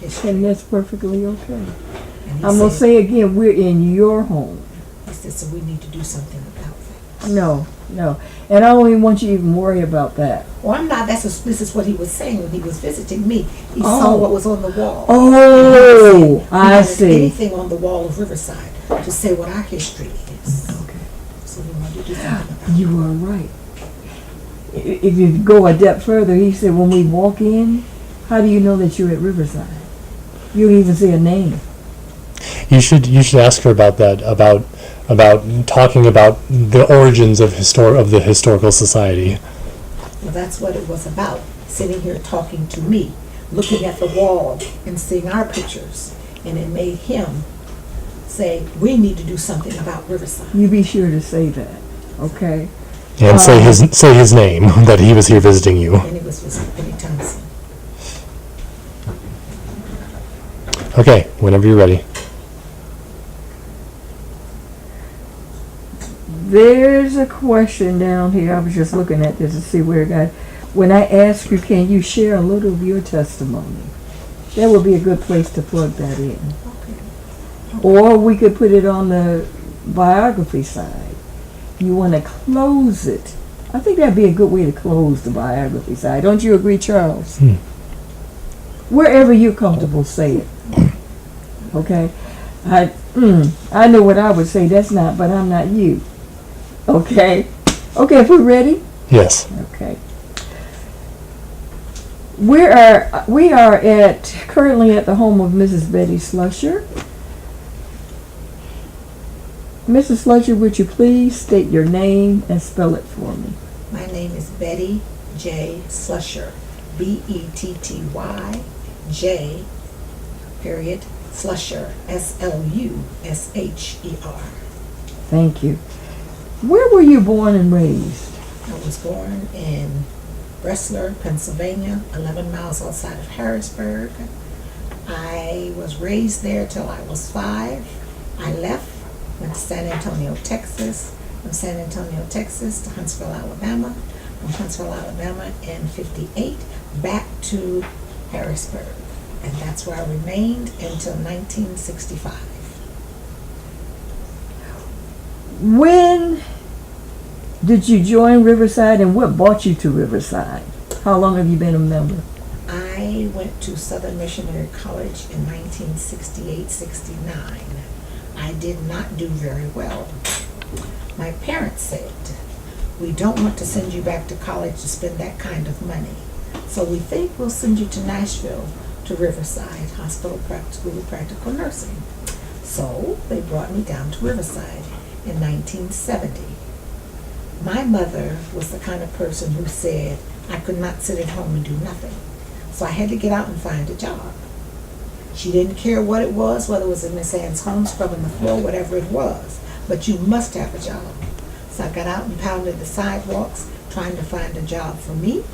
history. And that's perfectly okay. And he I'm going to said, say again, we're in your home. he said, so we need to do something about that. No. And I don't even want you to even worry about that. Well, I'm not. This is what he was saying when he was visiting me. He saw what was on the wall. Oh, I see. Anything on the wall of Riverside to say what our history is. Okay. So we want to do something about it. You are right. If you go a step further, he said, when we walk in, how do you know that you're at Riverside? You don't even see a name. You should ask her about that, about talking about the origins of the historical society. Well, that's what it was about. Sitting here talking to me, looking at the wall and seeing our pictures, and it made him say, we need to do something about Riverside. You be sure to say that, okay? And say his name, that he was here visiting you. And it was Penny Thompson. Okay, whenever you're ready. There's a question down here. I was just looking at this to see where it got. When I ask you, can you share a little of your testimony? That would be a good place to plug that in. Okay. Or we could put it on the biography side. You want to close it. I think that'd be a good way to close the biography side. Don't you agree, Charles? Wherever you're comfortable, say it. Okay? I know what I would say. That's not, but I'm not you. Okay? Okay, if we're ready? Yes. Okay. We are currently at the home of Mrs. Betty Slusher. Mrs. Slusher, would you please state your name and spell it for me? My name is Betty J. Slusher. Betty J. Period. Slusher. Slusher. Thank you. Where were you born and raised? I was born in Bresler, Pennsylvania, 11 miles outside of Harrisburg. I was raised there till I was 5. I left, went to San Antonio, Texas. From San Antonio, Texas to Huntsville, Alabama. From Huntsville, Alabama in 58 back to Harrisburg. And that's where I remained until 1965. When did you join Riverside and what brought you to Riverside? How long have you been a member? I went to Southern Missionary College in 1968-69. I did not do very well. My parents said, we don't want to send you back to college to spend that kind of money. So we think we'll send you to Nashville, to Riverside School of Practical Nursing. So they brought me down to Riverside in 1970. My mother was the kind of person who said I could not sit at home and do nothing. So I had to get out and find a job. She didn't care what it was, whether it was in Miss Ann's home, scrubbing the floor, whatever it was. But you must have a job. So I got out and pounded the sidewalks trying to find a job for me.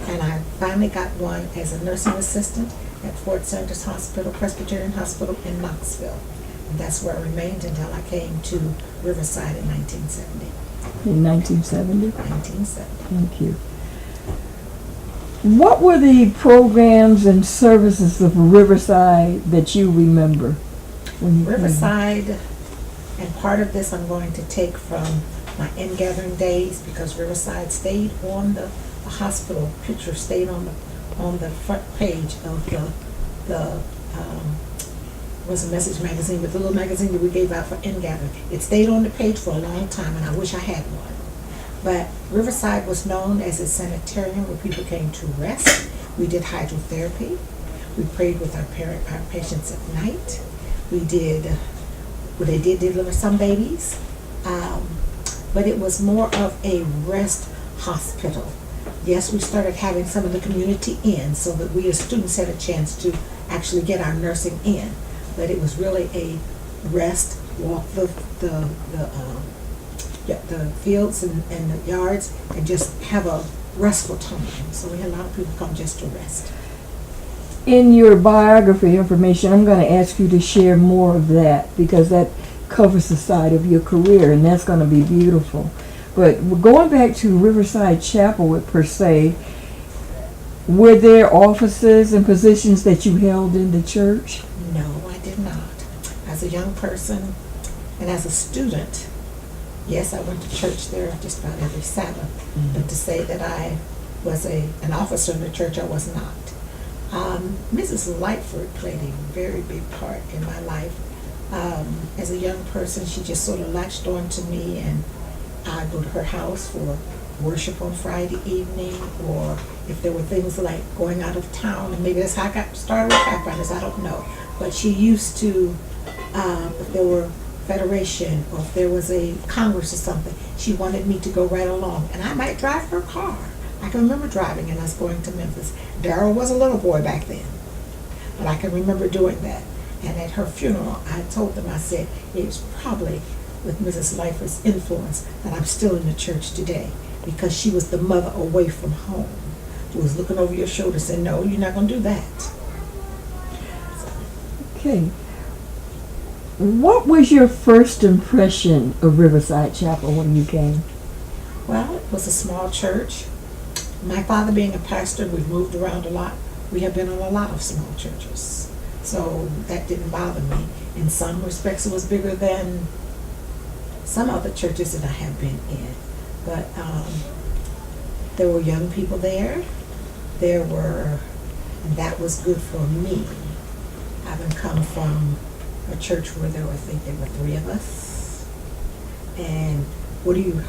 And I finally got one as a nursing assistant at Fort Sanders Hospital, Presbyterian Hospital in Knoxville. And that's where I remained until I came to Riverside in 1970. In 1970? 1970. Thank you. What were the programs and services of Riverside that you remember? When you Riverside, and part of this I'm going to take from my ingathering days because Riverside stayed on the hospital picture, stayed on the front page of the was a message magazine, with the little magazine that we gave out for ingathering. It stayed on the page for a long time, and I wish I had one. But Riverside was known as a sanitarium where people came to rest. We did hydrotherapy. We prayed with our patients at night. They did deliver some babies, but it was more of a rest hospital. Yes, we started having some of the community in so that we as students had a chance to actually get our nursing in. But it was really a rest, walk the fields and the yards and just have a restful time. So we had a lot of people come just to rest. In your biography information, I'm going to ask you to share more of that because that covers the side of your career, and that's going to be beautiful. But going back to Riverside Chapel per se, Were there offices and positions that you held in the church? No, I did not. As a young person and as a student, yes, I went to church there just about every Sabbath. But to say that I was an officer in the church, I was not. Mrs. Lightford played a very big part in my life. As a young person, she just sort of latched on to me, and I'd go to her house for worship on Friday evening, or if there were things like going out of town, and maybe that's how I got started with Pathfinders, I don't know. But she used to, if there were federation or if there was a congress or something, she wanted me to go right along, and I might drive her car. I can remember driving and us going to Memphis. Darryl was a little boy back then, but I can remember doing that. And at her funeral, I told them, I said, it's probably with Mrs. Lightford's influence that I'm still in the church today, because she was the mother away from home who was looking over your shoulder saying, no, you're not going to do that. Okay. What was your first impression of Riverside Chapel when you came? Well, it was a small church. My father being a pastor, we've moved around a lot. We have been in a lot of small churches. So that didn't bother me. In some respects, it was bigger than some other churches that I have been in. But there were young people there. And that was good for me. Having come from a church where there were 3 of us. And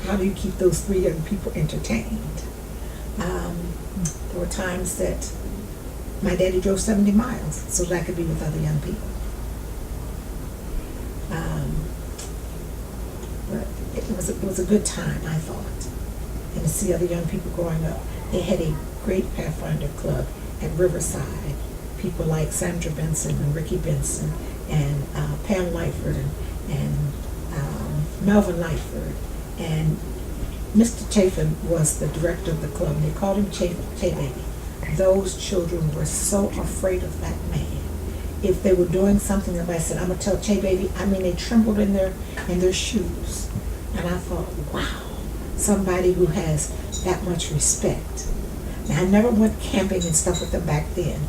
how do you keep those 3 young people entertained? There were times that my daddy drove 70 miles so that I could be with other young people. But it was a good time, I thought. And to see other young people growing up. They had a great Pathfinder club at Riverside. People like Sandra Benson and Ricky Benson and Pam Lightford and Melvin Lightford. And Mr. Chafin was the director of the club, and they called him Che-Baby. Those children were so afraid of that man. If they were doing something, everybody said, I'm going to tell Che-Baby. I mean, they trembled in their shoes. And I thought, wow, somebody who has that much respect. Now, I never went camping and stuff with them back then,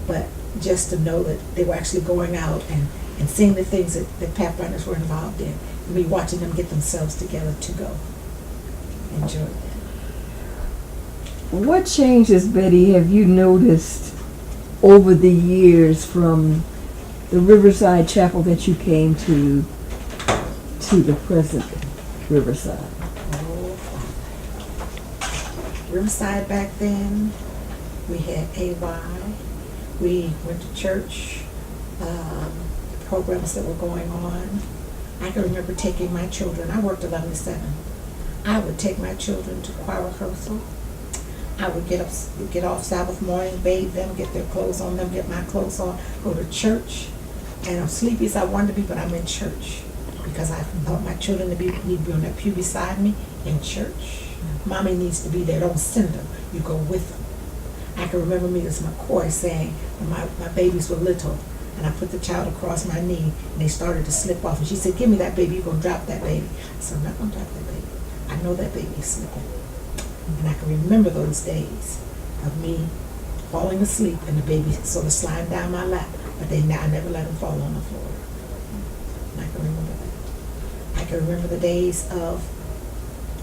but just to know that they were actually going out and seeing the things that Pathfinders were involved in, and me watching them get themselves together to go. Enjoy that. What changes, Betty, have you noticed over the years from the Riverside Chapel that you came to the present Riverside? Oh, Riverside back then, we had AY. We went to church, programs that were going on. I can remember taking my children. I worked 11 to 7. I would take my children to choir rehearsal. I would get off Sabbath morning, bathe them, get their clothes on them, get my clothes on, go to church. And I'm sleepy as I wanted to be, but I'm in church because I thought my children need to be on that pew beside me in church. Mommy needs to be there. Don't send them. You go with them. I can remember Mrs. McCoy saying when my babies were little, and I put the child across my knee, and they started to slip off. And she said, give me that baby. You're going to drop that baby. I said, I'm not going to drop that baby. I know that baby is slipping. And I can remember those days of me falling asleep and the baby sort of sliding down my lap, but I never let him fall on the floor. And I can remember that. I can remember the days of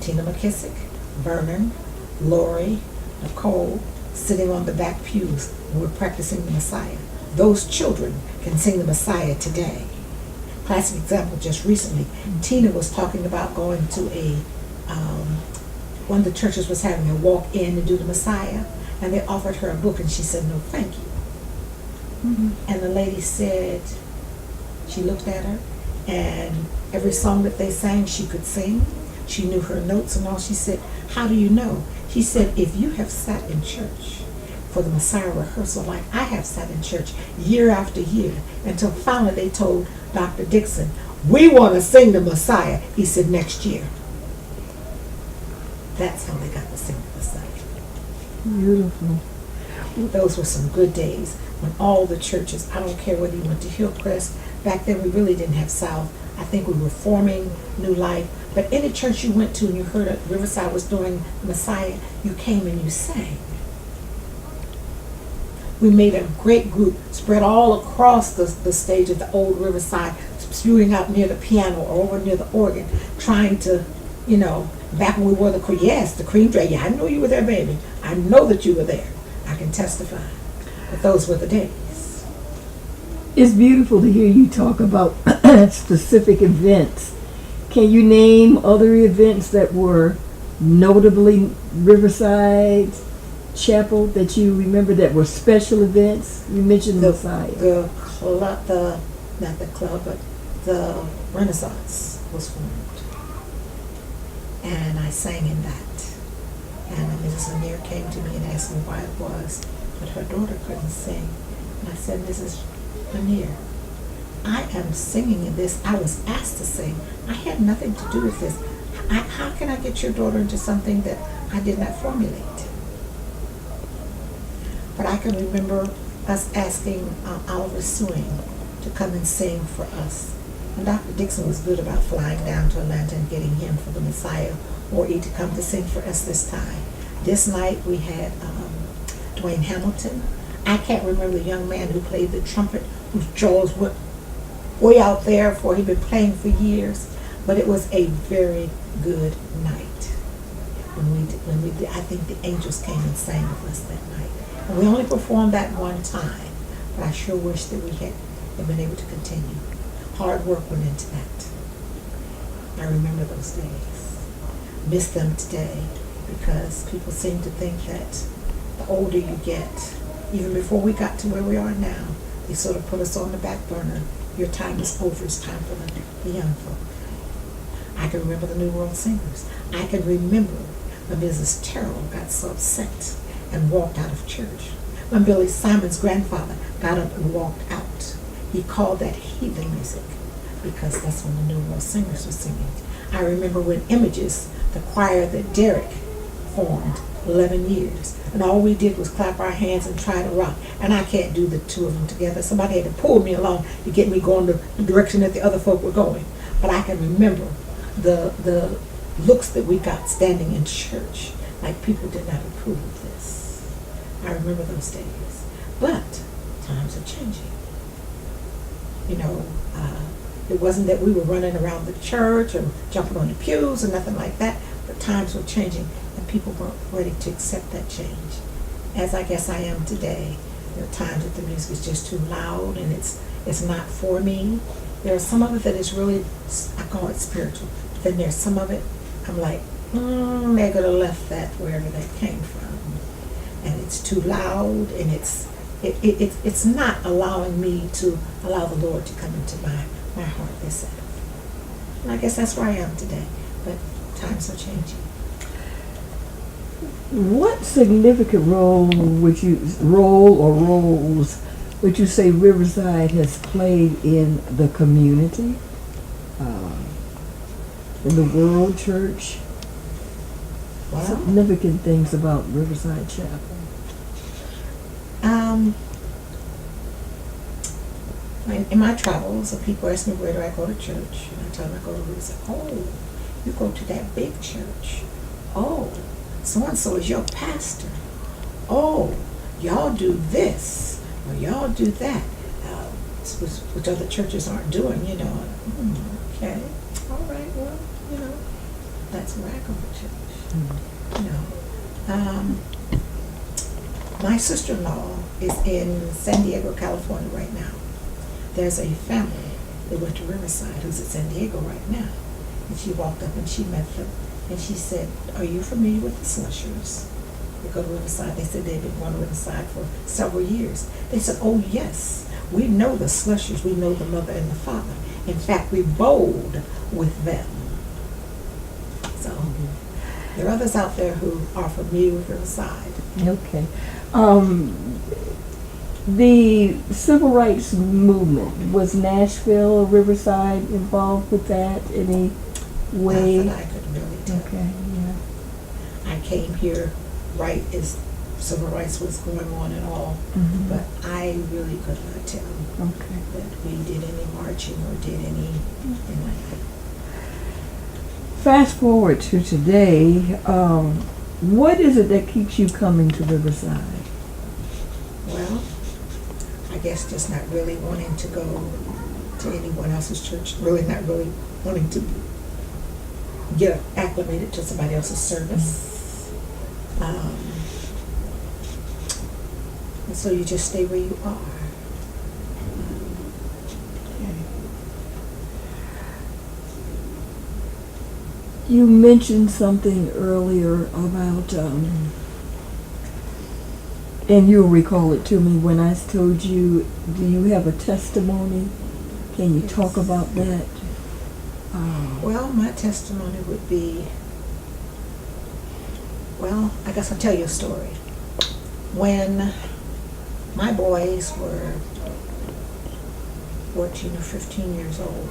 Tina McKissick, Vernon, Lori, Nicole, sitting on the back pews and we're practicing the Messiah. Those children can sing the Messiah today. Classic example, just recently, Tina was talking about going to one of the churches was having a walk in to do the Messiah, and they offered her a book, and she said, no, thank you. Mm-hmm. And the lady said, she looked at her, and every song that they sang, she could sing. She knew her notes and all. She said, how do you know? She said, if you have sat in church for the Messiah rehearsal like I have sat in church year after year, until finally they told Dr. Dixon, we want to sing the Messiah. He said, next year. That's how they got to sing the Messiah. Beautiful. Those were some good days when all the churches, I don't care whether you went to Hillcrest, back then we really didn't have South. I think we were forming New Life. But any church you went to and you heard that Riverside was doing the Messiah, you came and you sang. We made a great group, spread all across the stage at the old Riverside, spewing out near the piano or over near the organ, trying to, back when we wore the cream dress. Yeah, I know you were there, baby. I know that you were there. I can testify. But those were the days. It's beautiful to hear you talk about specific events. Can you name other events that were notably Riverside Chapel that you remember that were special events? You mentioned The Messiah. not the club, but the Renaissance was formed. And I sang in that. And Mrs. Lanier came to me and asked me why it was, but her daughter couldn't sing. And I said, Mrs. Lanier, I am singing in this. I was asked to sing. I had nothing to do with this. How can I get your daughter into something that I did not formulate? But I can remember us asking Oliver Swing to come and sing for us. And Dr. Dixon was good about flying down to Atlanta and getting him for the Messiah or E to come to sing for us this time. This night we had Dwayne Hamilton. I can't remember the young man who played the trumpet, whose jaws went way out there, for he'd been playing for years. But it was a very good night. When we did, I think the angels came and sang with us that night. And we only performed that one time, but I sure wish that we had been able to continue. Hard work went into that. I remember those days. Miss them today because people seem to think that the older you get, even before we got to where we are now, they sort of put us on the back burner. Your time is over. It's time for the young folk. I can remember the New World Singers. I can remember when Mrs. Terrell got so upset and walked out of church. When Billy Simon's grandfather got up and walked out. He called that heathen music because that's when the New World Singers were singing. I remember when Images, the choir that Derek formed 11 years, and all we did was clap our hands and try to rock. And I can't do the two of them together. Somebody had to pull me along to get me going the direction that the other folk were going. But I can remember the looks that we got standing in church, like people did not approve of this. I remember those days. But times are changing. It wasn't that we were running around the church and jumping on the pews or nothing like that, but times were changing and people weren't ready to accept that change. As I guess I am today. There are times that the music is just too loud and it's not for me. There's some of it that is really, I call it spiritual. But then there's some of it, I'm like, they could have left that wherever that came from. And it's too loud and it's not allowing me to allow the Lord to come into my heart this Sabbath. And I guess that's where I am today. But times are changing. What significant roles would you say Riverside has played in the community, in the world church? Well, Significant things about Riverside Chapel. In my travels, people ask me where do I go to church, and I tell them I go to Riverside. Oh, you go to that big church. Oh, so and so is your pastor. Oh, y'all do this or y'all do that, which other churches aren't doing. Okay, all right. Well, that's where I go to church. My sister-in-law is in San Diego, California right now. There's a family that went to Riverside who's at San Diego right now. And she walked up and she met them. And she said, are you familiar with the Slushers? They go to Riverside. They said they've been going to Riverside for several years. They said, oh yes, we know the Slushers. We know the mother and the father. In fact, we bowled with them. So there are others out there who are familiar with Riverside. Okay. The civil rights movement, was Nashville or Riverside involved with that any way? Not that I could really tell. Okay, yeah. I came here right as civil rights was going on and all, but I really could not tell that we did any marching or did anything like that. Fast forward to today, what is it that keeps you coming to Riverside? Well, guess just not really wanting to go to anyone else's church, really not really wanting to get acclimated to somebody else's service. And so you just stay where you are. You mentioned something earlier about, and you'll recall it to me when I told you, do you have a testimony? Can you talk about that? Well, my testimony would be, well, I guess I'll tell you a story. When my boys were 14 or 15 years old,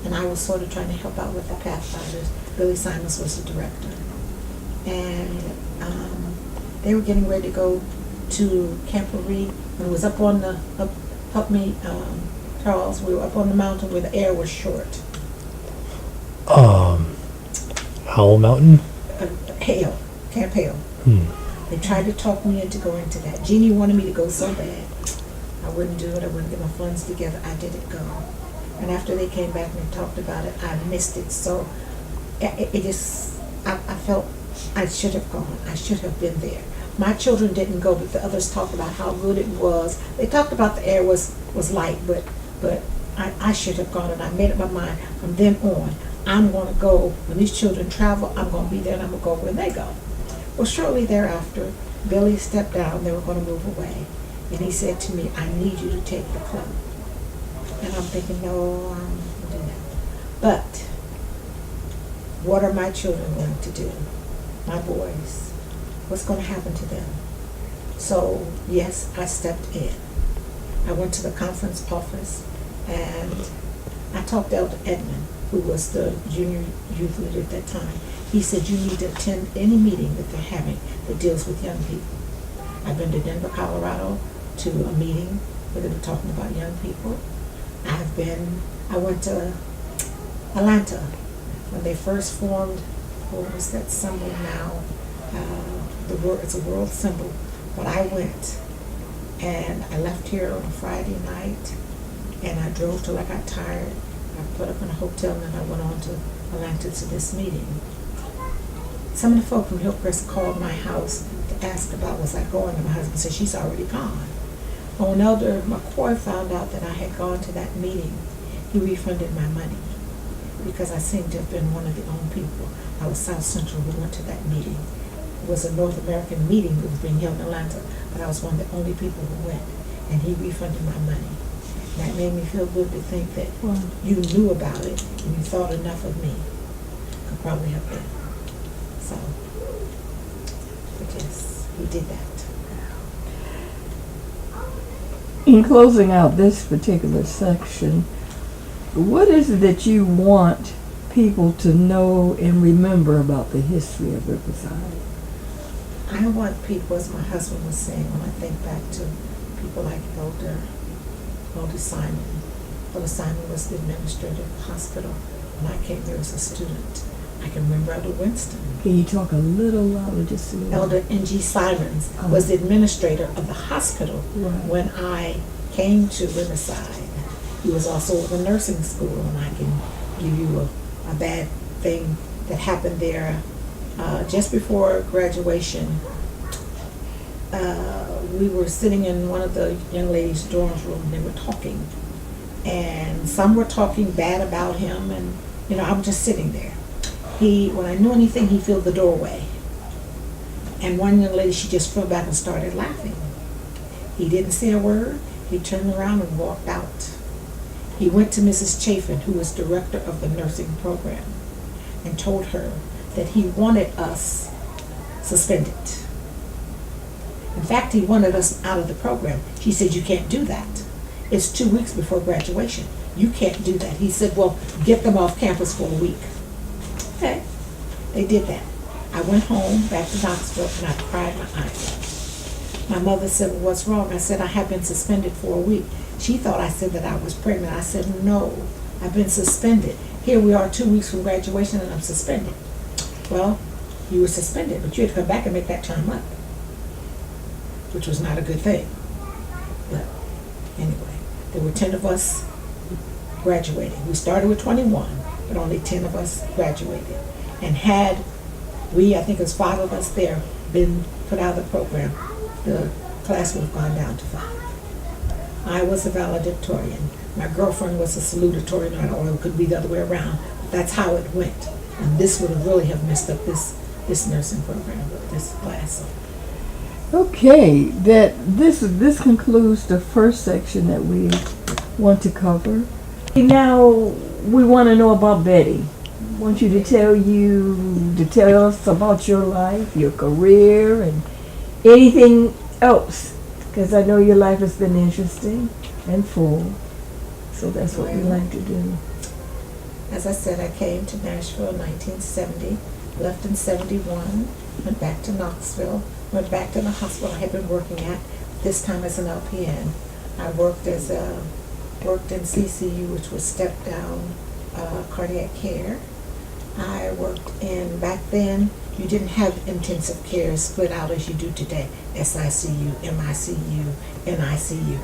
and I was sort of trying to help out with the Pathfinders, Billy Simons was the director. And they were getting ready to go to Camp Reed, and it was up on the, help me, Charles, we were up on the mountain where the air was short. Howell Mountain? Hale, Camp Hale. They tried to talk me into going to that. Jeannie wanted me to go so bad. I wouldn't do it. I wouldn't get my funds together. I didn't go. And after they came back and talked about it, I missed it. So it just, I felt I should have gone. I should have been there. My children didn't go, but the others talked about how good it was. They talked about the air was light, but I should have gone, and I made up my mind from then on. I'm going to go. When these children travel, I'm going to be there, and I'm going to go when they go. Well, shortly thereafter, Billy stepped down. They were going to move away. And he said to me, I need you to take the club. And I'm thinking, no, I'm not doing that. But what are my children going to do? My boys. What's going to happen to them? So, yes, I stepped in. I went to the conference office, and I talked to Elder Edmund, who was the junior youth leader at that time. He said, you need to attend any meeting that they're having that deals with young people. I've been to Denver, Colorado, to a meeting where they were talking about young people. I went to Atlanta when they first formed, what was that symbol now? It's a world symbol. But I went, and I left here on a Friday night, and I drove till I got tired. I put up in a hotel, and then I went on to Atlanta to this meeting. Some of the folk from Hillcrest called my house to ask about was I going, and my husband said, she's already gone. But when Elder McCoy found out that I had gone to that meeting, he refunded my money because I seemed to have been one of the only people. I was South Central who went to that meeting. It was a North American meeting that was being held in Atlanta, but I was one of the only people who went, and he refunded my money. And that made me feel good to think that you knew about it and you thought enough of me. Could probably have been. So, but yes, he did that. In closing out this particular section, what is it that you want people to know and remember about the history of Riverside? I want people, as my husband was saying, when I think back to people like Elder Simon. Elder Simon was the administrator of the hospital. When I came there as a student, I can remember Elder Winston. Can you talk a little louder, just a little? Elder N.G. Simons was the administrator of the hospital when I came to Riverside. He was also at the nursing school, and I can give you a bad thing that happened there. Just before graduation, we were sitting in one of the young ladies' dorm room, and they were talking. And some were talking bad about him, and, I'm just sitting there. When I knew anything, he filled the doorway. And one young lady, she just fell back and started laughing. He didn't say a word. He turned around and walked out. He went to Mrs. Chafin, who was director of the nursing program, and told her that he wanted us suspended. In fact, he wanted us out of the program. She said, you can't do that. It's 2 weeks before graduation. You can't do that. He said, well, get them off campus for a week. Okay, they did that. I went home, back to Knoxville, and I cried my eyes out. My mother said, well, what's wrong? I said, I have been suspended for a week. She thought I said that I was pregnant. I said, no, I've been suspended. Here we are 2 weeks from graduation, and I'm suspended. Well, you were suspended, but you had to come back and make that term up, which was not a good thing. But There were 10 of us graduating. We started with 21, but only 10 of us graduated. And had we, I think it was 5 of us there, been put out of the program, the class would have gone down to 5. I was a valedictorian. My girlfriend was a salutatorian, or it could be the other way around. That's how it went. And this would have really have messed up this nursing program, this class. Okay, this concludes the first section that we want to cover. Now we want to know about Betty. I want you to tell us about your life, your career, and anything else, because I know your life has been interesting and full. So that's what we like to do. As I said, I came to Nashville in 1970, left in 71, went back to Knoxville, went back to the hospital I had been working at, this time as an LPN. I worked in CCU, which was step down cardiac care. I worked in, back then, you didn't have intensive care split out as you do today. SICU, MICU, NICU.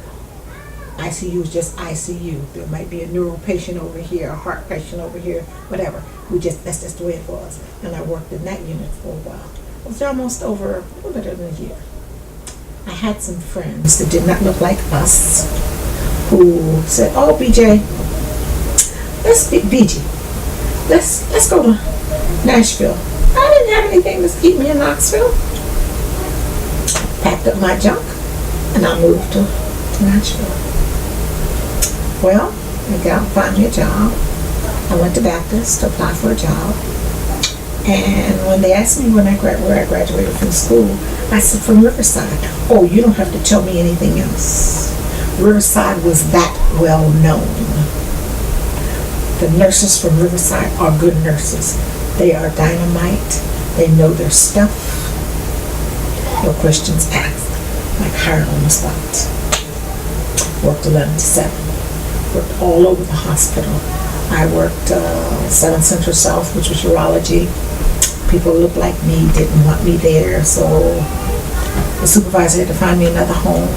ICU is just ICU. There might be a neuro patient over here, a heart patient over here, whatever. That's just the way it was. And I worked in that unit for a while. It was almost over a little bit than a year. I had some friends that did not look like us who said, "Oh, BJ, let's go to Nashville." I didn't have anything to keep me in Knoxville. Packed up my junk and I moved to Nashville. Well, I got to find me a job. I went to Baptist to apply for a job. And when they asked me where I graduated from school, I said, from Riverside. "Oh, you don't have to tell me anything else." Riverside was that well known. The nurses from Riverside are good nurses. They are dynamite. They know their stuff. No questions asked. Like hired on the spot. Worked 11 to 7. Worked all over the hospital. I worked 7 Central South, which was urology. People looked like me, didn't want me there, so the supervisor had to find me another home.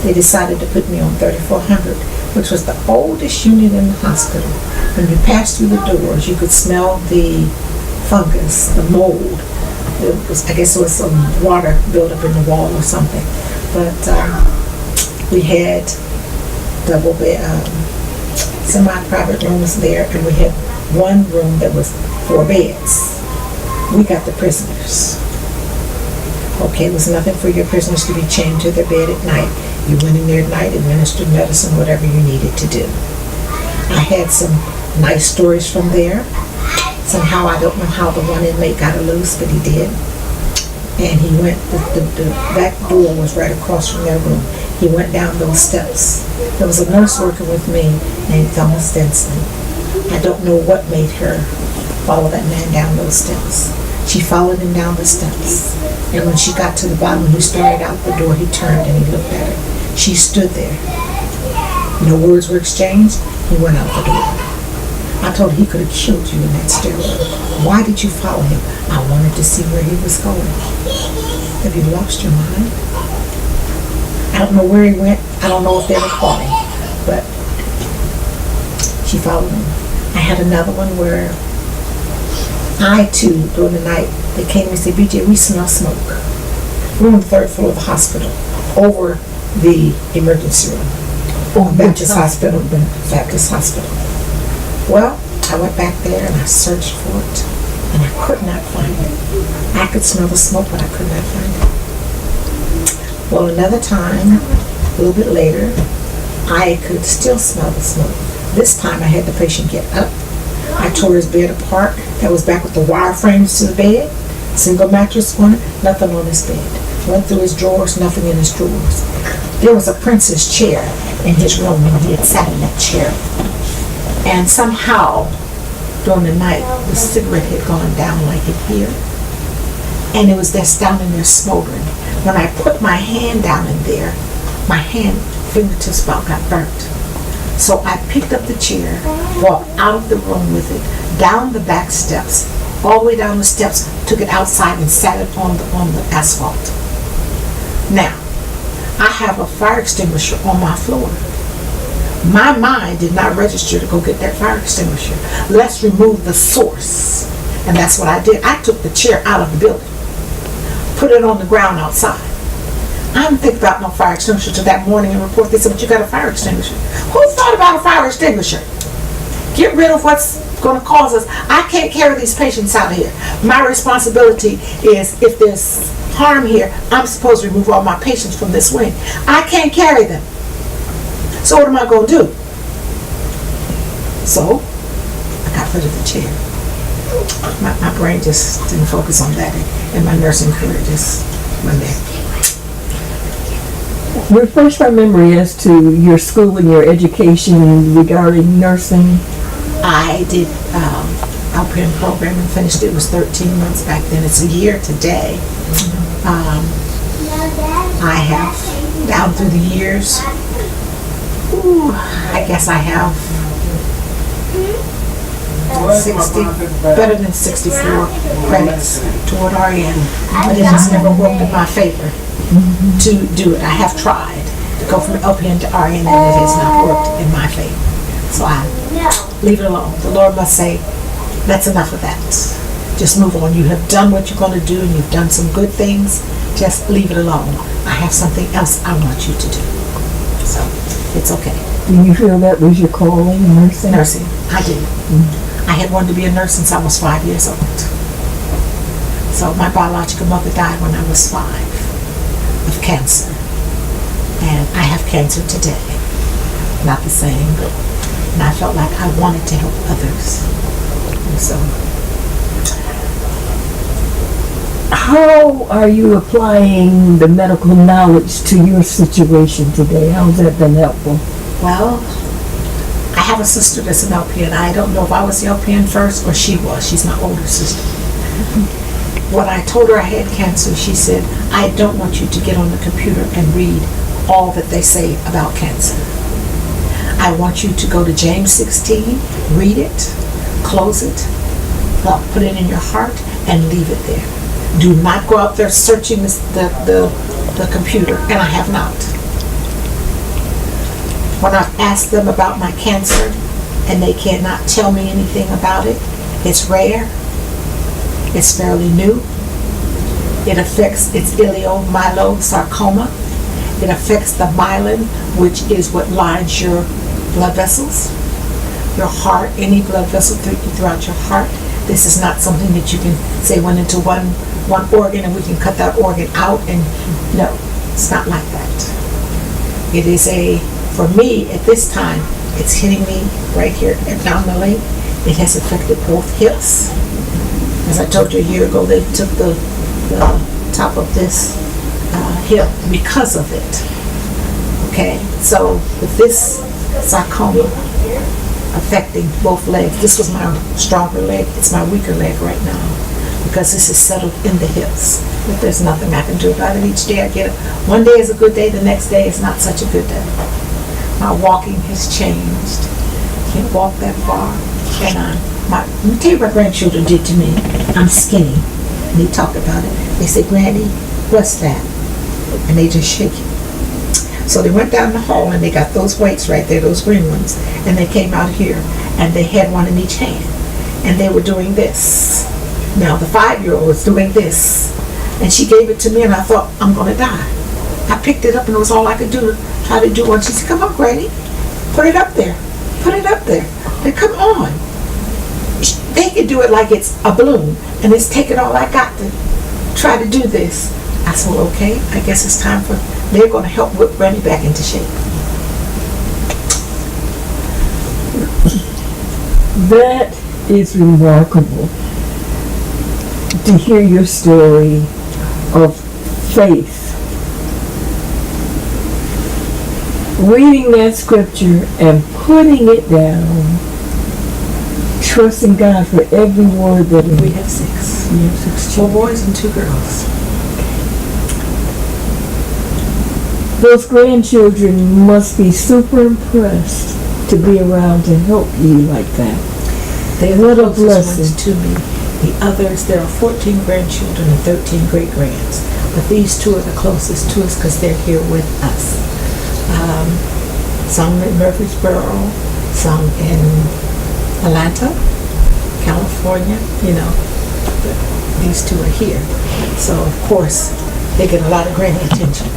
They decided to put me on 3400, which was the oldest unit in the hospital. When you passed through the doors, you could smell the fungus, the mold. I guess it was some water buildup in the wall or something. But we had double bed, semi-private rooms there, and we had one room that was 4 beds. We got the prisoners. Okay, it was nothing for your prisoners to be chained to their bed at night. You went in there at night, administered medicine, whatever you needed to do. I had some nice stories from there. Somehow, I don't know how the one inmate got loose, but he did. And he went, the back door was right across from their room. He went down those steps. There was a nurse working with me named Thelma Stenson. I don't know what made her follow that man down those steps. She followed him down the steps. And when she got to the bottom, when he started out the door, he turned and he looked at her. She stood there. No words were exchanged. He went out the door. I told him he could have killed you in that stairwell. Why did you follow him? I wanted to see where he was going. Have you lost your mind? I don't know where he went. I don't know if they were caught him. But she followed him. I had another one where I too, during the night, they came and said, "BJ, we smell smoke." We're on the 3rd floor of the hospital, over the emergency room. Baptist Hospital. Baptist Hospital. Well, I went back there and I searched for it, and I could not find it. I could smell the smoke, but I could not find it. Well, another time, a little bit later, I could still smell the smoke. This time I had the patient get up. I tore his bed apart. That was back with the wire frames to the bed. Single mattress on it, nothing on his bed. Went through his drawers, nothing in his drawers. There was a princess chair in his room, and he had sat in that chair. And somehow, during the night, the cigarette had gone down like it here. And it was just down in there smoldering. When I put my hand down in there, my hand, fingertips about got burnt. So I picked up the chair, walked out of the room with it, down the back steps, all the way down the steps, took it outside and sat it on the asphalt. Now, I have a fire extinguisher on my floor. My mind did not register to go get that fire extinguisher. Let's remove the source. And that's what I did. I took the chair out of the building, put it on the ground outside. I didn't think about no fire extinguisher till that morning and report. They said, but you got a fire extinguisher. Who thought about a fire extinguisher? Get rid of what's going to cause us. I can't carry these patients out here. My responsibility is if there's harm here, I'm supposed to remove all my patients from this wing. I can't carry them. So what am I going to do? So I got rid of the chair. My brain just didn't focus on that, and my nursing career just went there. Refresh my memory as to your school and your education regarding nursing. I did LPN program and finished it. It was 13 months back then. It's a year today. I have, down through the years, I guess I have 60, better than 64 credits toward RN, but it has never worked in my favor to do it. I have tried to go from LPN to RN, and it has not worked in my favor. So I leave it alone. The Lord must say, that's enough of that. Just move on. You have done what you're going to do, and you've done some good things. Just leave it alone. I have something else I want you to do. So it's okay. Do you feel that was your calling, nursing? Nursing, I did. I had wanted to be a nurse since I was 5 years old. So my biological mother died when I was 5 of cancer. And I have cancer today. Not the same, but and I felt like I wanted to help others. And so, how are you applying the medical knowledge to your situation today? How's that been helpful? well, I have a sister that's an LPN. I don't know if I was the LPN first or she was. She's my older sister. When I told her I had cancer, she said, I don't want you to get on the computer and read all that they say about cancer. I want you to go to James 16, read it, close it, put it in your heart, and leave it there. Do not go out there searching the computer, and I have not. When I've asked them about my cancer, and they cannot tell me anything about it, it's rare, it's fairly new, it affects, it's ileomyelosarcoma, it affects the myelin, which is what lines your blood vessels, your heart, any blood vessel throughout your heart. This is not something that you can say went into one organ and we can cut that organ out, and no, it's not like that. It is for me at this time, it's hitting me right here abdominally. It has affected both hips. As I told you a year ago, they took the top of this hip because of it. Okay, so with this sarcoma affecting both legs, this was my stronger leg, it's my weaker leg right now because this is settled in the hips. But there's nothing I can do about it. Each day I get it. One day is a good day, the next day is not such a good day. My walking has changed. Can't walk that far. And let me tell you what grandchildren did to me. I'm skinny. And they talk about it. They say, Granny, what's that? And they just shake it. So they went down the hall and they got those weights right there, those green ones. And they came out here and they had one in each hand. And they were doing this. Now the 5-year-old was doing this. And she gave it to me and I thought, I'm going to die. I picked it up and it was all I could do to try to do one. She said, come on, Granny. Put it up there. Put it up there. Then come on. They can do it like it's a balloon. And it's taking all I got to try to do this. I said, well, okay, I guess it's time for, they're going to help whip Granny back into shape. That is remarkable to hear your story of faith. Reading that scripture and putting it down, trusting God for every word that We have 6. You have 6 4 children. boys and 2 girls. Those grandchildren must be super impressed to be around to help you like that. They are What the a closest blessing. ones to me. The others, there are 14 grandchildren and 13 great-grands. But these 2 are the closest to us because they're here with us. some in Murfreesboro, some in Atlanta, California, you know. But these two are here. So, of course, they get a lot of granny attention.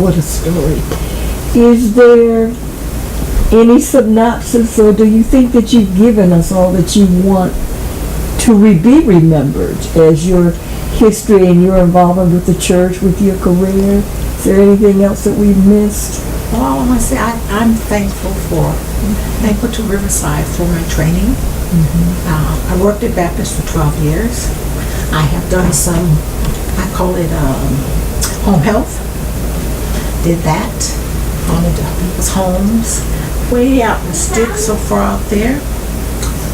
What a story. Is there any synopsis, or do you think that you've given us all that you want to be remembered as your history and your involvement with the church, with your career? Is there anything else that we've missed? Well, all I want to say, I'm thankful to Riverside for my training. I worked at Baptist for 12 years. I have done some, I call it home health. Did that on people's homes, way out in the sticks, so far out there.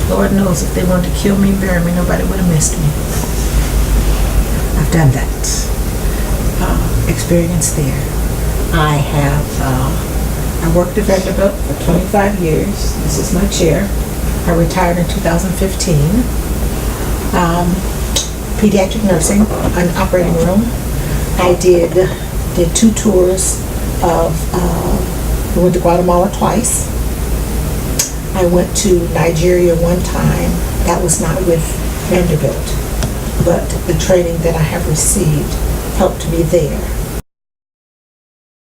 Lord knows if they wanted to kill me, bury me, nobody would have missed me. I've done that. Experience there. I worked at Vanderbilt for 25 years. This is my chair. I retired in 2015. Pediatric nursing, an operating room. I did 2 tours of, I went to Guatemala twice. I went to Nigeria one time. That was not with Vanderbilt, but the training that I have received helped me there.